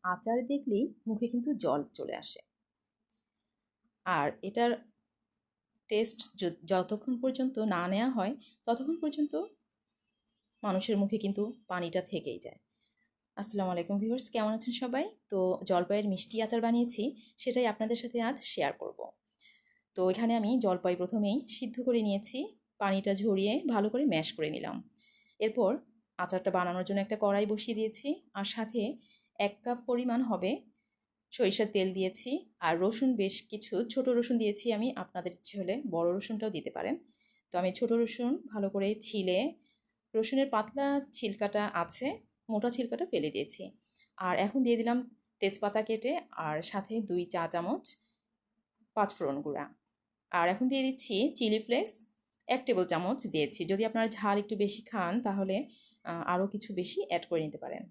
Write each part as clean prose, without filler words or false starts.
আচার দেখলেই মুখে কিন্তু জল চলে আসে। আর এটার টেস্ট যতক্ষণ পর্যন্ত না নেওয়া হয় ততক্ষণ পর্যন্ত মানুষের মুখে কিন্তু পানিটা থেকেই যায়। আসসালামু আলাইকুম ভিউয়ার্স, কেমন আছেন সবাই? তো জলপাইয়ের মিষ্টি আচার বানিয়েছি, সেটাই আপনাদের সাথে আজ শেয়ার করব। তো এখানে আমি জলপাই প্রথমেই সিদ্ধ করে নিয়েছি, পানিটা ঝরিয়ে ভালো করে ম্যাশ করে নিলাম। এরপর আচারটা বানানোর জন্য একটা কড়াই বসিয়ে দিয়েছি, আর সাথে 1 কাপ পরিমাণ হবে সরিষার তেল দিয়েছি। আর রসুন বেশ কিছু ছোট রসুন দিয়েছি আমি, আপনাদের ইচ্ছে হলে বড় রসুনটাও দিতে পারেন। তো আমি ছোট রসুন ভালো করে ছিলে, রসুনের পাতলা ছিলকাটা আছে, মোটা ছিলকাটা ফেলে দিয়েছি। আর এখন দিয়ে দিলাম তেজপাতা কেটে, আর সাথে 2 চা চামচ পাঁচফোড়ন গুঁড়া। আর এখন দিয়ে দিচ্ছি চিলি ফ্লেক্স 1 টেবিল চামচ দিয়েছি। যদি আপনারা ঝাল একটু বেশি খান তাহলে আরও কিছু বেশি অ্যাড করে নিতে পারেন।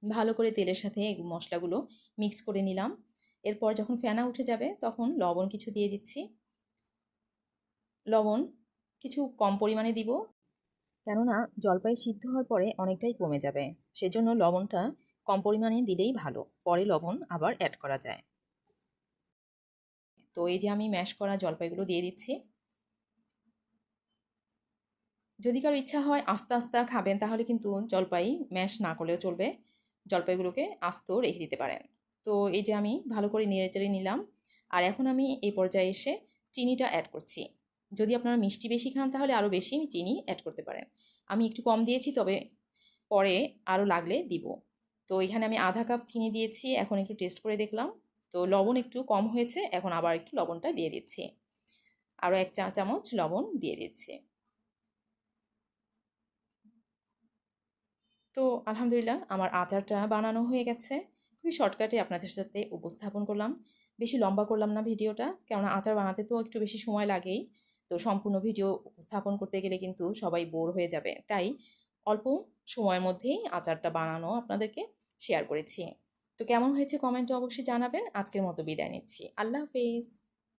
ভালো করে তেলের সাথে এই মশলাগুলো মিক্স করে নিলাম। এরপর যখন ফেনা উঠে যাবে তখন লবণ কিছু দিয়ে দিচ্ছি। লবণ কিছু কম পরিমাণে দিব, কেননা জলপাই সিদ্ধ হওয়ার পরে অনেকটাই কমে যাবে, সেজন্য লবণটা কম পরিমাণে দিলেই ভালো, পরে লবণ আবার অ্যাড করা যায়। তো এই যে আমি ম্যাশ করা জলপাইগুলো দিয়ে দিচ্ছি। যদি কারো ইচ্ছা হয় আস্তে আস্তে খাবেন তাহলে কিন্তু জলপাই ম্যাশ না করলেও চলবে, জলপাইগুলোকে আস্ত রেখে দিতে পারেন। তো এই যে আমি ভালো করে নেড়েচেড়ে নিলাম। আর এখন আমি এই পর্যায়ে এসে চিনিটা অ্যাড করছি। যদি আপনারা মিষ্টি বেশি খান তাহলে আরও বেশি চিনি অ্যাড করতে পারেন। আমি একটু কম দিয়েছি, তবে পরে আরও লাগলে দিব। তো এখানে আমি আধা কাপ চিনি দিয়েছি, এখন একটু টেস্ট করে দেখলাম, তো লবণ একটু কম হয়েছে, এখন আবার একটু লবণটা দিয়ে দিচ্ছি, আরও 1 চা চামচ লবণ দিয়ে দিচ্ছি। তো আলহামদুলিল্লাহ আমার আচারটা বানানো হয়ে গেছে। খুবই শর্টকাটে আপনাদের সাথে উপস্থাপন করলাম, বেশি লম্বা করলাম না ভিডিওটা, কেননা আচার বানাতে তো একটু বেশি সময় লাগেই। তো সম্পূর্ণ ভিডিও উপস্থাপন করতে গেলে কিন্তু সবাই বোর হয়ে যাবে, তাই অল্প সময়ের মধ্যেই আচারটা বানানো আপনাদেরকে শেয়ার করেছি। তো কেমন হয়েছে কমেন্টে অবশ্যই জানাবেন। আজকের মতো বিদায় নিচ্ছি, আল্লাহ হাফেজ।